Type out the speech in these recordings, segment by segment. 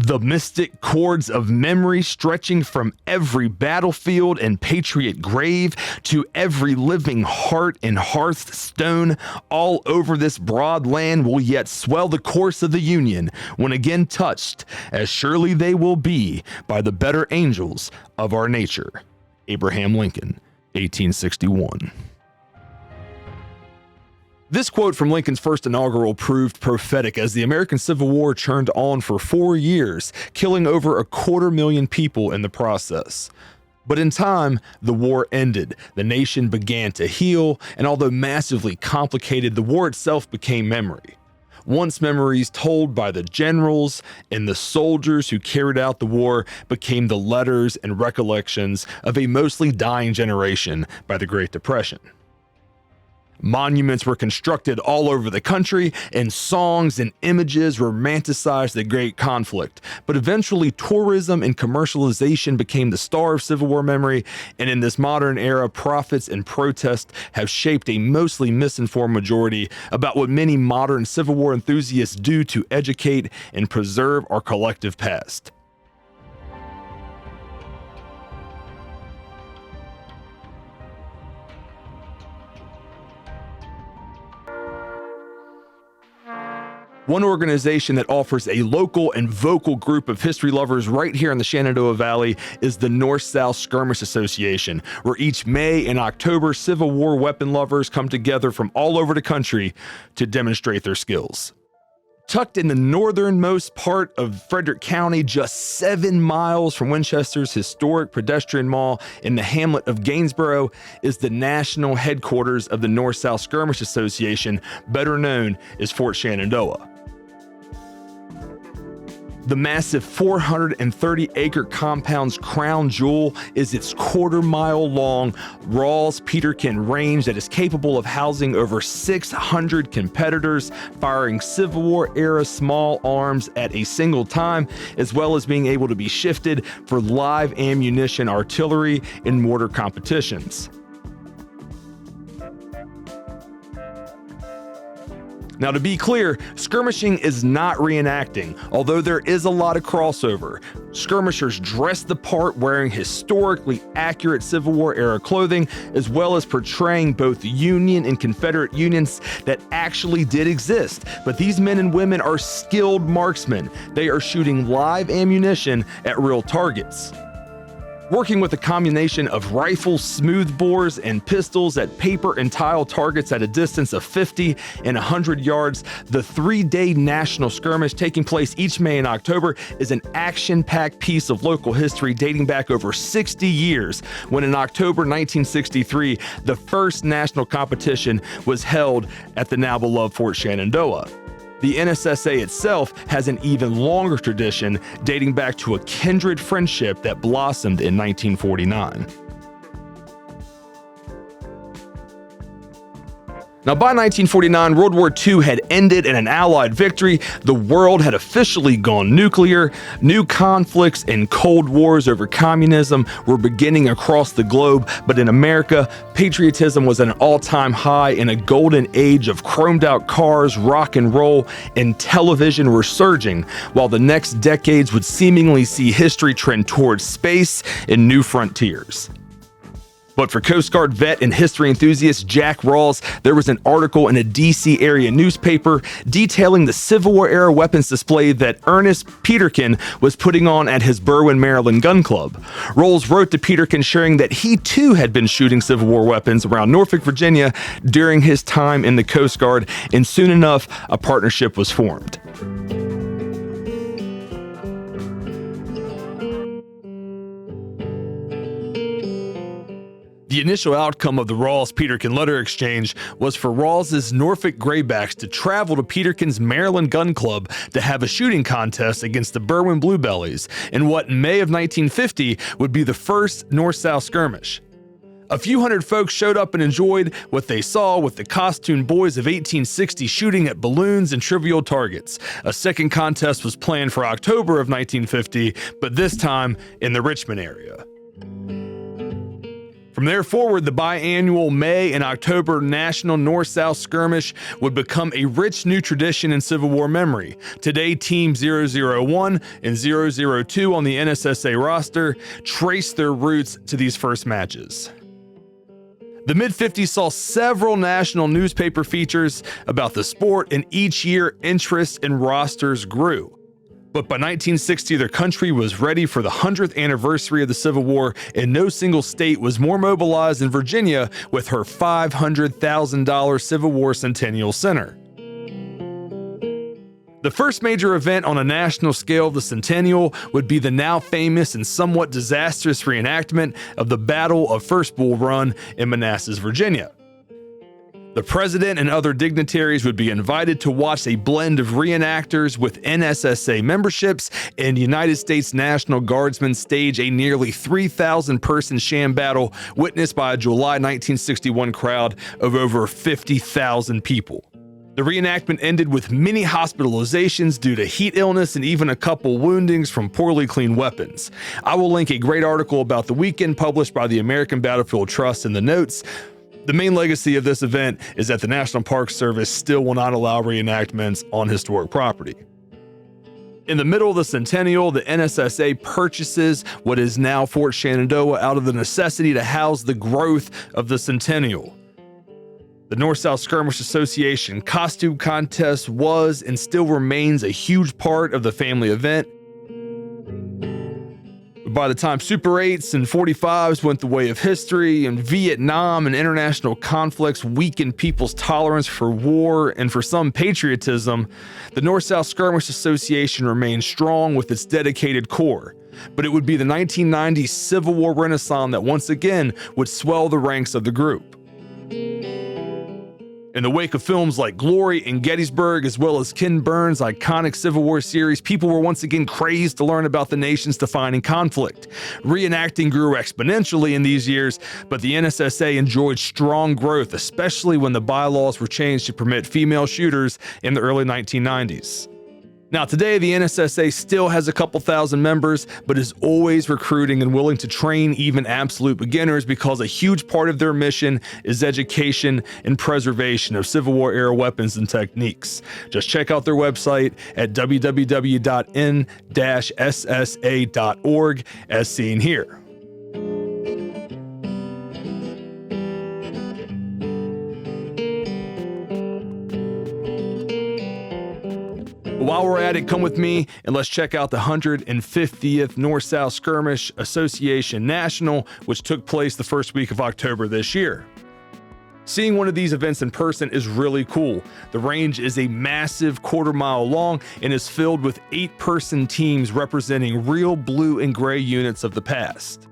The mystic cords of memory stretching from every battlefield and patriot grave to every living heart and hearthstone all over this broad land will yet swell the course of the Union when again touched, as surely they will be, by the better angels of our nature. Abraham Lincoln, 1861. This quote from Lincoln's first inaugural proved prophetic as the American Civil War churned on for 4 years, killing over 250,000 people in the process. But in time, the war ended, the nation began to heal, and although massively complicated, the war itself became memory. Once memories told by the generals and the soldiers who carried out the war became the letters and recollections of a mostly dying generation by the Great Depression. Monuments were constructed all over the country, and songs and images romanticized the great conflict. But eventually, tourism and commercialization became the star of Civil War memory, and in this modern era, profits and protest have shaped a mostly misinformed majority about what many modern Civil War enthusiasts do to educate and preserve our collective past. One organization that offers a local and vocal group of history lovers right here in the Shenandoah Valley is the North-South Skirmish Association, where each May and October Civil War weapon lovers come together from all over the country to demonstrate their skills. Tucked in the northernmost part of Frederick County, just 7 miles from Winchester's historic pedestrian mall in the hamlet of Gainsboro, is the national headquarters of the North-South Skirmish Association, better known as Fort Shenandoah. The massive 430-acre compound's crown jewel is its quarter-mile-long Rawls-Peterkin range that is capable of housing over 600 competitors, firing Civil War-era small arms at a single time, as well as being able to be shifted for live ammunition, artillery, and mortar competitions. Now, to be clear, skirmishing is not reenacting, although there is a lot of crossover. Skirmishers dress the part wearing historically accurate Civil War era clothing, as well as portraying both Union and Confederate units that actually did exist. But these men and women are skilled marksmen. They are shooting live ammunition at real targets. Working with a combination of rifles, smoothbores, and pistols at paper and tile targets at a distance of 50 and 100 yards, the 3-day national skirmish taking place each May and October is an action-packed piece of local history dating back over 60 years, when in October 1963, the first national competition was held at the now beloved Fort Shenandoah. The NSSA itself has an even longer tradition dating back to a kindred friendship that blossomed in 1949. Now, by 1949, World War II had ended in an Allied victory. The world had officially gone nuclear. New conflicts and Cold Wars over communism were beginning across the globe, but in America, patriotism was at an all-time high, and a golden age of chromed-out cars, rock and roll, and television were surging, while the next decades would seemingly see history trend towards space and new frontiers. But for Coast Guard vet and history enthusiast Jack Rawls, there was an article in a DC area newspaper detailing the Civil War era weapons display that Ernest Peterkin was putting on at his Berwyn, Maryland gun club. Rawls wrote to Peterkin sharing that he too had been shooting Civil War weapons around Norfolk, Virginia during his time in the Coast Guard, and soon enough, a partnership was formed. The initial outcome of the Rawls-Peterkin letter exchange was for Rawls' Norfolk Graybacks to travel to Peterkin's Maryland Gun Club to have a shooting contest against the Berwyn Bluebellies in what in May of 1950 would be the first North-South skirmish. A few hundred folks showed up and enjoyed what they saw, with the costumed boys of 1860 shooting at balloons and trivial targets. A second contest was planned for October of 1950, but this time in the Richmond area. From there forward, the biannual May and October National North-South Skirmish would become a rich new tradition in Civil War memory. Today, Team 001 and 002 on the NSSA roster trace their roots to these first matches. The mid-50s saw several national newspaper features about the sport, and each year interest in rosters grew. But by 1960, their country was ready for the 100th anniversary of the Civil War, and no single state was more mobilized than Virginia with her $500,000 Civil War Centennial Center. The first major event on a national scale of the Centennial would be the now famous and somewhat disastrous reenactment of the Battle of First Bull Run in Manassas, Virginia. The president and other dignitaries would be invited to watch a blend of reenactors with NSSA memberships, and United States National Guardsmen stage a nearly 3,000-person sham battle witnessed by a July 1961 crowd of over 50,000 people. The reenactment ended with many hospitalizations due to heat illness and even a couple woundings from poorly cleaned weapons. I will link a great article about the weekend published by the American Battlefield Trust in the notes. The main legacy of this event is that the National Park Service still will not allow reenactments on historic property. In the middle of the Centennial, the NSSA purchases what is now Fort Shenandoah out of the necessity to house the growth of the Centennial. The North-South Skirmish Association costume contest was and still remains a huge part of the family event. By the time Super 8s and 45s went the way of history, and Vietnam and international conflicts weakened people's tolerance for war and for some patriotism, the North-South Skirmish Association remained strong with its dedicated core. But it would be the 1990s Civil War Renaissance that once again would swell the ranks of the group. In the wake of films like Glory and Gettysburg, as well as Ken Burns' iconic Civil War series, people were once again crazed to learn about the nation's defining conflict. Reenacting grew exponentially in these years, but the NSSA enjoyed strong growth, especially when the bylaws were changed to permit female shooters in the early 1990s. Now today, the NSSA still has a couple thousand members, but is always recruiting and willing to train even absolute beginners, because a huge part of their mission is education and preservation of Civil War era weapons and techniques. Just check out their website at www.n-ssa.org as seen here. While we're at it, come with me and let's check out the 150th North-South Skirmish Association National, which took place the first week of October this year. Seeing one of these events in person is really cool. The range is a massive quarter-mile long and is filled with 8-person teams representing real blue and gray units of the past.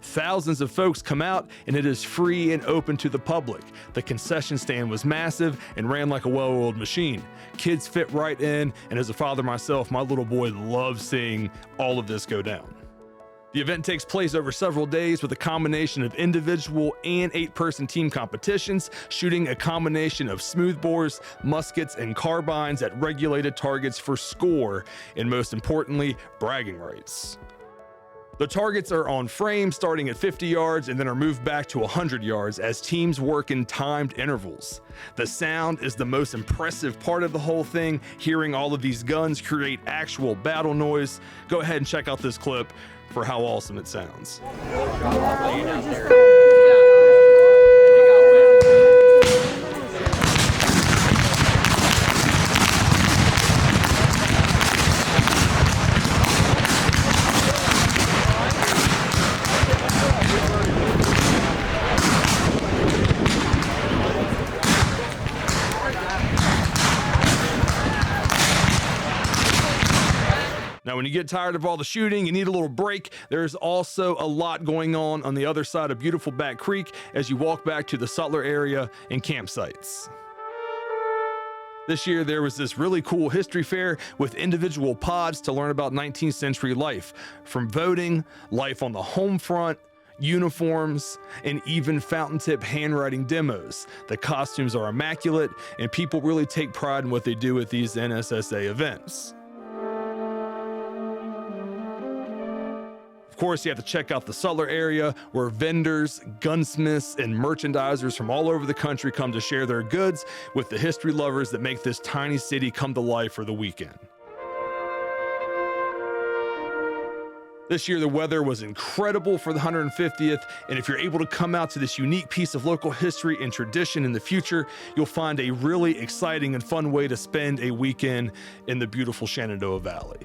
Thousands of folks come out, and it is free and open to the public. The concession stand was massive and ran like a well-oiled machine. Kids fit right in, and as a father myself, my little boy loves seeing all of this go down. The event takes place over several days with a combination of individual and 8-person team competitions, shooting a combination of smoothbores, muskets, and carbines at regulated targets for score, and most importantly, bragging rights. The targets are on frame starting at 50 yards and then are moved back to 100 yards as teams work in timed intervals. The sound is the most impressive part of the whole thing. Hearing all of these guns create actual battle noise. Go ahead and check out this clip for how awesome it sounds. Now, when you get tired of all the shooting, you need a little break. There's also a lot going on the other side of beautiful Back Creek as you walk back to the Sutler area and campsites. This year, there was this really cool history fair with individual pods to learn about 19th century life, from voting, life on the home front, uniforms, and even fountain tip handwriting demos. The costumes are immaculate, and people really take pride in what they do at these NSSA events. Of course, you have to check out the Sutler area, where vendors, gunsmiths, and merchandisers from all over the country come to share their goods with the history lovers that make this tiny city come to life for the weekend. This year, the weather was incredible for the 150th, and if you're able to come out to this unique piece of local history and tradition in the future, you'll find a really exciting and fun way to spend a weekend in the beautiful Shenandoah Valley.